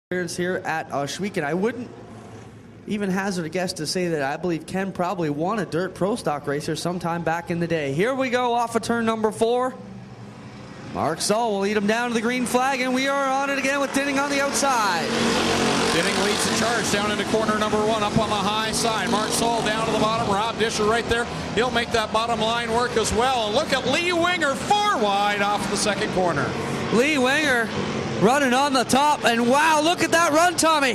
Here at Ohsweken. I wouldn't even hazard a guess to say that I believe Ken probably won a dirt pro stock racer sometime back in the day. Here we go off of turn number 4. Mark Saul will lead him down to the green flag, and we are on it again with Dinning on the outside. Dinning leads the charge down into corner number 1 up on the high side. Mark Saul down to the bottom. Rob Disher right there. He'll make that bottom line work as well. And look at Lee Winger 4 wide off the second corner. Lee Winger running on the top, and wow, look at that run, Tommy.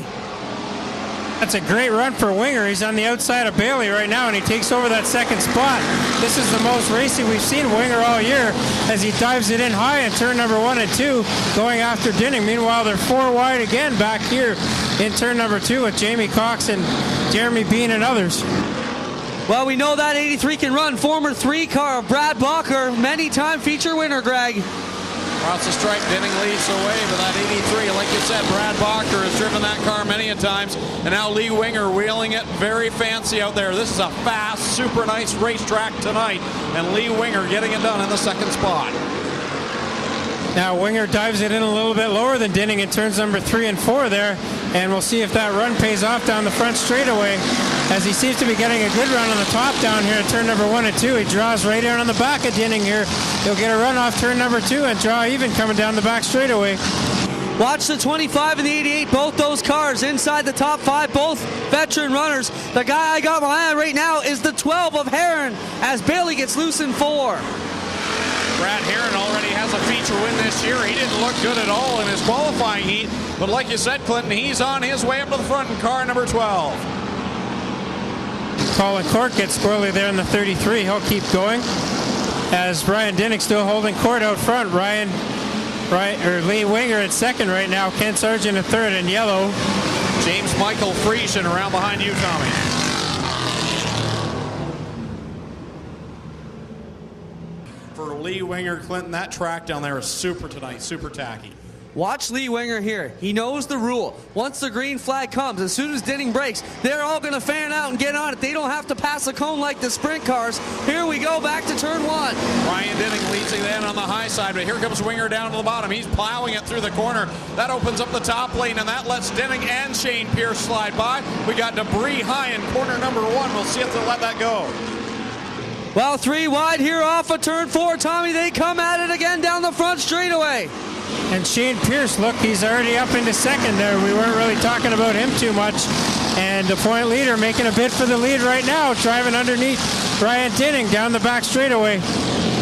That's a great run for Winger. He's on the outside of Bailey right now, and he takes over that second spot. This is the most racing we've seen Winger all year as he dives it in high in turn number 1 and 2, going after Dinning. Meanwhile, they're 4 wide again back here in turn number 2 with Jamie Cox and Jeremy Bean and others. Well, we know that 83 can run. Former 3-car of Brad Bacher, many-time feature winner, Greg. Across the stripe, Dinning leads the way, but that 83, like you said, Brad Bacher has driven that car many a times, and now Lee Winger wheeling it very fancy out there. This is a fast, super nice racetrack tonight, and Lee Winger getting it done in the second spot. Now Winger dives it in a little bit lower than Dinning in turns number 3 and 4 there, and we'll see if that run pays off down the front straightaway, as he seems to be getting a good run on the top down here at turn number 1 and 2. He draws right in on the back of Dinning here. He'll get a run off turn number 2 and draw even coming down the back straightaway. Watch the 25 and the 88, both those cars inside the top 5, both veteran runners. The guy I got my eye on right now is the 12 of Heron as Bailey gets loose in 4. Brad Heron already has a feature win this year. He didn't look good at all in his qualifying heat, but like you said, Clinton, he's on his way up to the front in car number 12. Colin Court gets squirrely there in the 33. He'll keep going as Brian Dinning still holding court out front. Lee Winger at second right now. Ken Sargent at third in yellow. James Michael Friesen around behind you, Tommy. For Lee Winger, Clinton, that track down there is super tonight, super tacky. Watch Lee Winger here. He knows the rule. Once the green flag comes, as soon as Dinning breaks, they're all going to fan out and get on it. They don't have to pass a cone like the sprint cars. Here we go back to turn 1. Ryan Dinning leads again on the high side, but here comes Winger down to the bottom. He's plowing it through the corner. That opens up the top lane, and that lets Dinning and Shane Pierce slide by. We got debris high in corner number 1. We'll see if they'll let that go. Well, 3 wide here off of turn 4. Tommy, they come at it again down the front straightaway. And Shane Pierce, look, he's already up into second there. We weren't really talking about him too much. And the point leader making a bid for the lead right now, driving underneath Ryan Dinning down the back straightaway.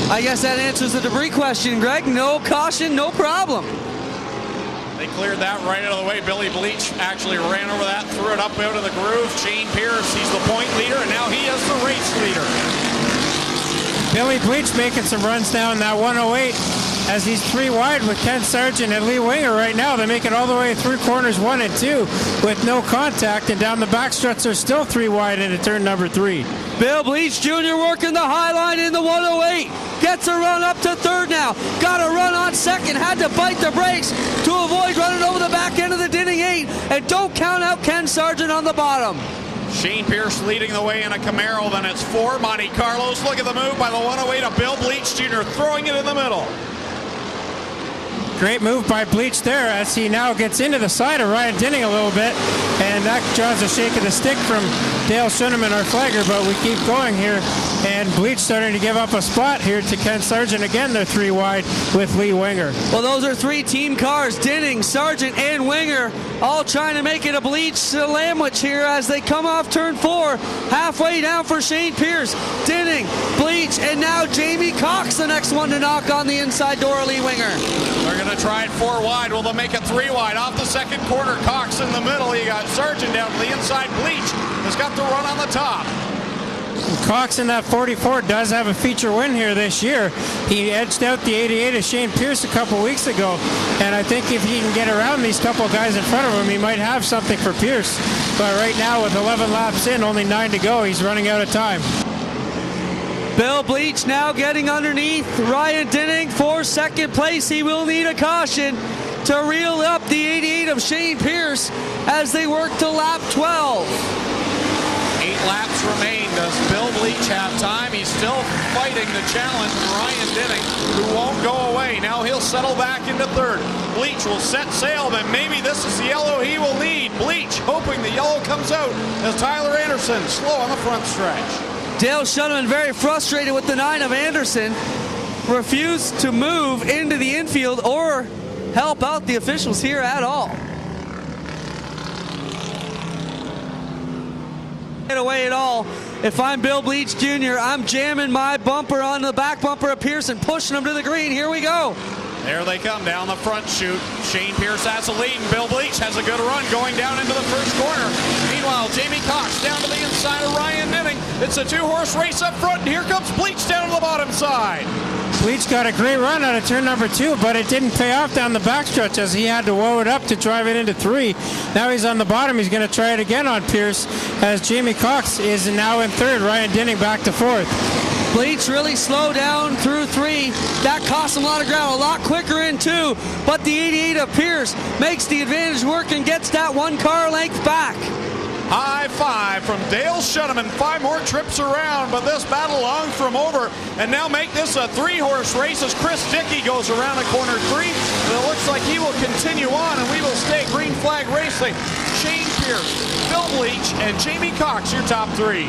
I guess that answers the debris question, Greg. No caution, no problem. They cleared that right out of the way. Billy Bleach actually ran over that, threw it up out of the groove. Shane Pierce, he's the point leader, and now he is the race leader. Billy Bleach making some runs down that 108 as he's 3 wide with Ken Sargent and Lee Winger right now. They make it all the way through corners 1 and 2 with no contact, and down the back stretch they're still 3 wide into turn number 3. Bill Bleach Jr. working the high line in the 108. Gets a run up to third now. Got a run on second. Had to bite the brakes to avoid running over the back end of the Dinning 8. And don't count out Ken Sargent on the bottom. Shane Pierce leading the way in a Camaro. Then it's 4 Monte Carlos. Look at the move by the 108 of Bill Bleach Jr. throwing it in the middle. Great move by Bleach there as he now gets into the side of Ryan Dinning a little bit, and that draws a shake of the stick from Dale Shuneman, our flagger, but we keep going here, and Bleach starting to give up a spot here to Ken Sargent. Again, they're 3 wide with Lee Winger. Well, those are 3 team cars, Dinning, Sargent, and Winger, all trying to make it a Bleach sandwich here as they come off turn 4, halfway down for Shane Pierce, Dinning, Bleach, and now Jamie Cox, the next one to knock on the inside door of Lee Winger. They're going to try it 4 wide. Will they make it 3 wide? Off the second corner, Cox in the middle. You got Sargent down to the inside. Bleach has got the run on the top. Cox in that 44 does have a feature win here this year. He edged out the 88 of Shane Pierce a couple weeks ago, and I think if he can get around these couple guys in front of him, he might have something for Pierce. But right now, with 11 laps in, only 9 to go, he's running out of time. Bill Bleach now getting underneath Ryan Dinning for second place. He will need a caution to reel up the 88 of Shane Pierce as they work to lap 12. 8 laps remain. Does Bill Bleach have time? He's still fighting the challenge from Ryan Dinning, who won't go away. Now he'll settle back into third. Bleach will set sail, but maybe this is the yellow he will need. Bleach hoping the yellow comes out as Tyler Anderson slow on the front stretch. Dale Shuttleman very frustrated with the 9 of Anderson. Refused to move into the infield or help out the officials here at all. Get away at all. If I'm Bill Bleach Jr., I'm jamming my bumper on the back bumper of Pearson, pushing him to the green. Here we go. There they come down the front chute. Shane Pierce has a lead, and Bill Bleach has a good run going down into the first corner. Meanwhile, Jamie Cox down to the inside of Ryan Dinning. It's a 2-horse race up front, and here comes Bleach down to the bottom side. Bleach got a great run out of turn number 2, but it didn't pay off down the backstretch as he had to woe it up to drive it into 3. Now he's on the bottom. He's going to try it again on Pierce as Jamie Cox is now in third. Ryan Dinning back to fourth. Bleach really slowed down through 3. That cost him a lot of ground, a lot quicker in 2. But the 88 of Pierce makes the advantage work and gets that 1 car length back. High five from Dale Shuttleman. 5 more trips around, but this battle long from over. And now make this a 3-horse race as Chris Dickey goes around the corner 3. And it looks like he will continue on, and we will stay green flag racing. Shane Pierce, Bill Bleach, and Jamie Cox, your top 3.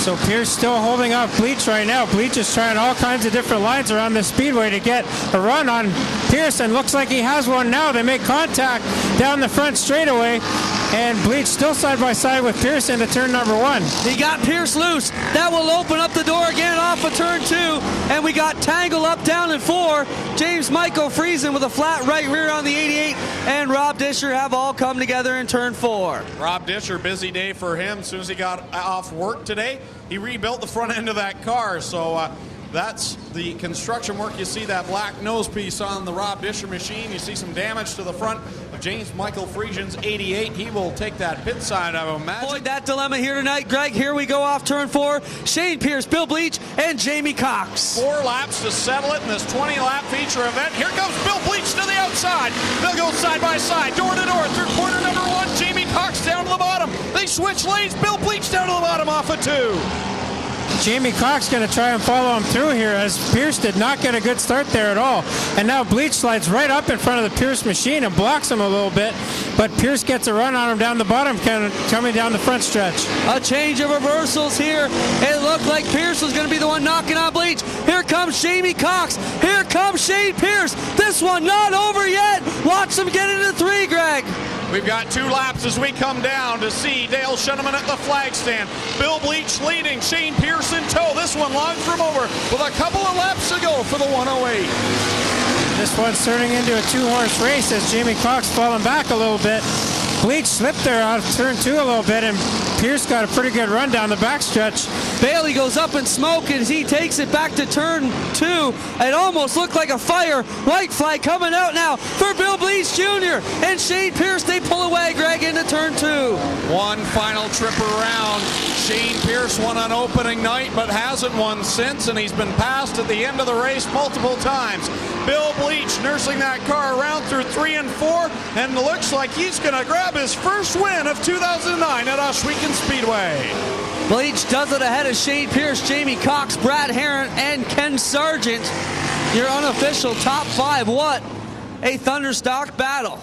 So Pierce still holding off Bleach right now. Bleach is trying all kinds of different lines around the speedway to get a run on Pierce, and looks like he has one now. They make contact down the front straightaway, and Bleach still side by side with Pierce into turn number 1. He got Pierce loose. That will open up the door again off of turn 2, and we got Tangle up down in 4. James Michael Friesen with a flat right rear on the 88, and Rob Disher have all come together in turn 4. Rob Disher, busy day for him. As soon as he got off work today, he rebuilt the front end of that car. So that's the construction work. You see that black nose piece on the Rob Disher machine. You see some damage to the front of James Michael Friesen's 88. He will take that pit side, I would imagine. Avoid that dilemma here tonight, Greg. Here we go off turn 4. Shane Pierce, Bill Bleach, and Jamie Cox. 4 laps to settle it in this 20-lap feature event. Here comes Bill Bleach to the outside. They'll go side by side, door to door, through corner number 1. Jamie Cox down to the bottom. They switch lanes. Bill Bleach down to the bottom off of 2. Jamie Cox going to try and follow him through here as Pierce did not get a good start there at all. And now Bleach slides right up in front of the Pierce machine and blocks him a little bit. But Pierce gets a run on him down the bottom, kind of coming down the front stretch. A change of reversals here. It looked like Pierce was going to be the one knocking on Bleach. Here comes Jamie Cox. Here comes Shane Pierce. This one not over yet. Watch them get into 3, Greg. We've got 2 laps as we come down to see Dale Shuttleman at the flag stand. Bill Bleach leading, Shane Pierce in tow. This one long from over with a couple of laps to go for the 108. This one's turning into a 2-horse race as Jamie Cox falling back a little bit. Bleach slipped there out of turn 2 a little bit, and Pierce got a pretty good run down the backstretch. Bailey goes up in smoke as he takes it back to turn 2. It almost looked like a fire. White flag coming out now for Bill Bleach Jr. and Shane Pierce. They pull away, Greg, into turn 2. One final trip around. Shane Pierce won on opening night but hasn't won since, and he's been passed at the end of the race multiple times. Bill Bleach nursing that car around through 3 and 4, and looks like he's going to grab his first win of 2009 at Ohsweken Speedway. Bleach does it ahead of Shane Pierce, Jamie Cox, Brad Herron, and Ken Sargent. Your unofficial top 5. What a Thunderstock battle.